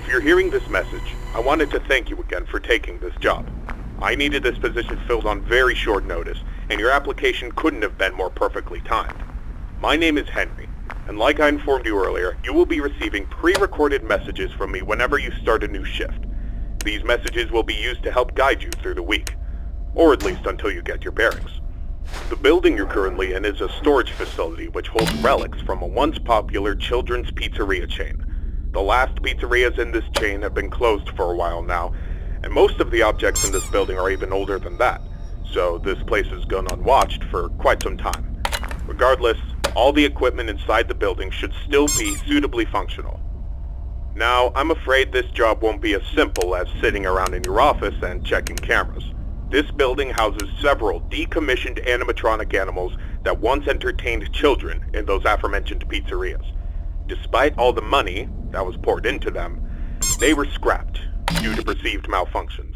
If you're hearing this message, I wanted to thank you again for taking this job. I needed this position filled on very short notice, and your application couldn't have been more perfectly timed. My name is Henry, and like I informed you earlier, you will be receiving pre-recorded messages from me whenever you start a new shift. These messages will be used to help guide you through the week, or at least until you get your bearings. The building you're currently in is a storage facility which holds relics from a once popular children's pizzeria chain. The last pizzerias in this chain have been closed for a while now, and most of the objects in this building are even older than that, so this place has gone unwatched for quite some time. Regardless, all the equipment inside the building should still be suitably functional. Now, I'm afraid this job won't be as simple as sitting around in your office and checking cameras. This building houses several decommissioned animatronic animals that once entertained children in those aforementioned pizzerias. Despite all the money that was poured into them, they were scrapped due to perceived malfunctions.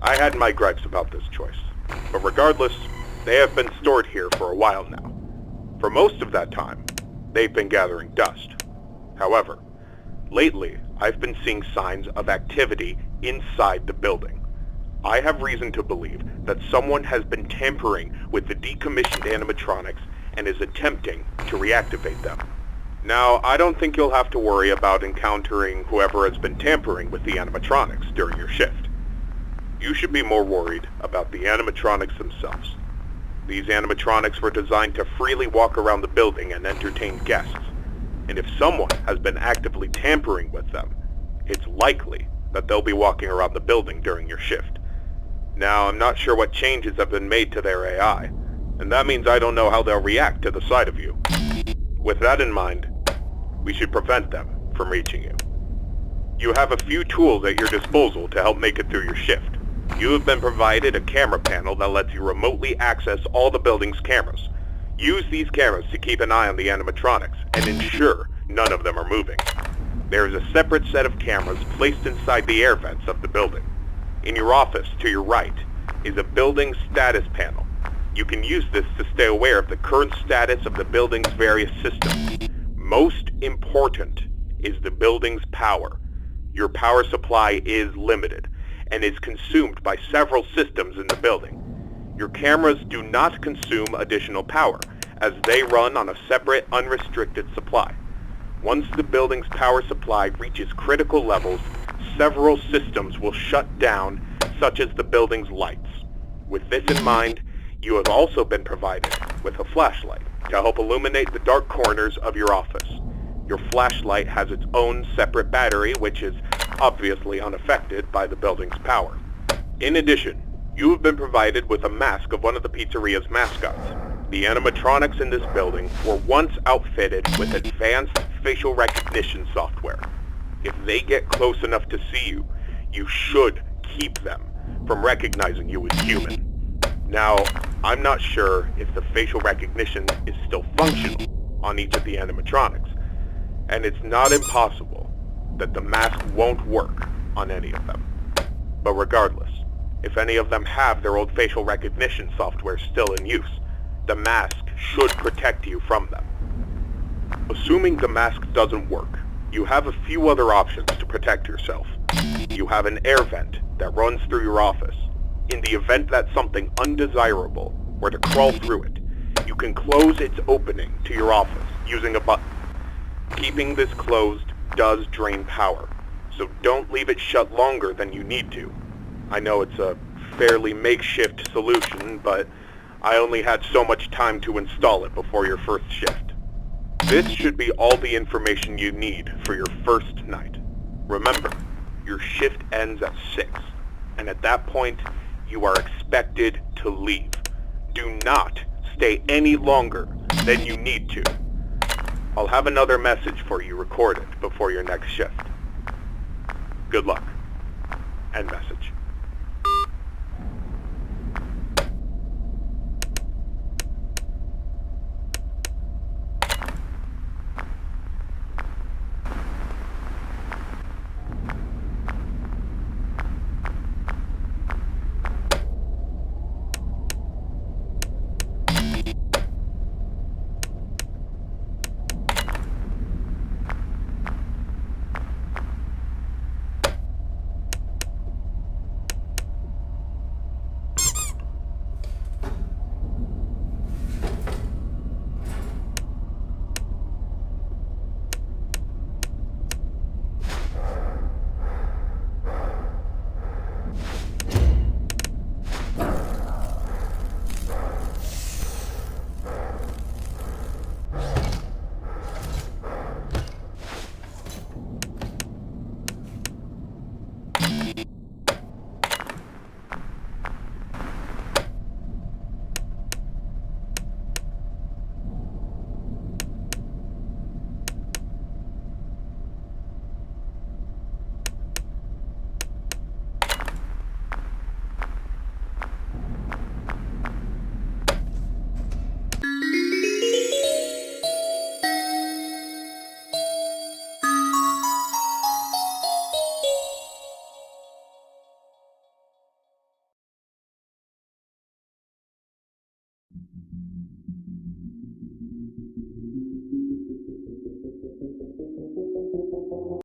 I had my gripes about this choice, but regardless, they have been stored here for a while now. For most of that time, they've been gathering dust. However, lately, I've been seeing signs of activity inside the building. I have reason to believe that someone has been tampering with the decommissioned animatronics and is attempting to reactivate them. Now, I don't think you'll have to worry about encountering whoever has been tampering with the animatronics during your shift. You should be more worried about the animatronics themselves. These animatronics were designed to freely walk around the building and entertain guests, and if someone has been actively tampering with them, it's likely that they'll be walking around the building during your shift. Now, I'm not sure what changes have been made to their AI, and that means I don't know how they'll react to the sight of you. With that in mind, we should prevent them from reaching you. You have a few tools at your disposal to help make it through your shift. You have been provided a camera panel that lets you remotely access all the building's cameras. Use these cameras to keep an eye on the animatronics and ensure none of them are moving. There is a separate set of cameras placed inside the air vents of the building. In your office, to your right, is a building status panel. You can use this to stay aware of the current status of the building's various systems. Most important is the building's power. Your power supply is limited and is consumed by several systems in the building. Your cameras do not consume additional power, as they run on a separate, unrestricted supply. Once the building's power supply reaches critical levels, several systems will shut down, such as the building's lights. With this in mind, you have also been provided with a flashlight to help illuminate the dark corners of your office. Your flashlight has its own separate battery, which is obviously unaffected by the building's power. In addition, you have been provided with a mask of one of the pizzeria's mascots. The animatronics in this building were once outfitted with advanced facial recognition software. If they get close enough to see you, you should keep them from recognizing you as human. Now, I'm not sure if the facial recognition is still functional on each of the animatronics, and it's not impossible that the mask won't work on any of them. But regardless, if any of them have their old facial recognition software still in use, the mask should protect you from them. Assuming the mask doesn't work, you have a few other options to protect yourself. You have an air vent that runs through your office. In the event that something undesirable were to crawl through it, you can close its opening to your office using a button. Keeping this closed does drain power, so don't leave it shut longer than you need to. I know it's a fairly makeshift solution, but I only had so much time to install it before your first shift. This should be all the information you need for your first night. Remember, your shift ends at 6, and at that point, you are expected to leave. Do not stay any longer than you need to. I'll have another message for you recorded before your next shift. Good luck. End message.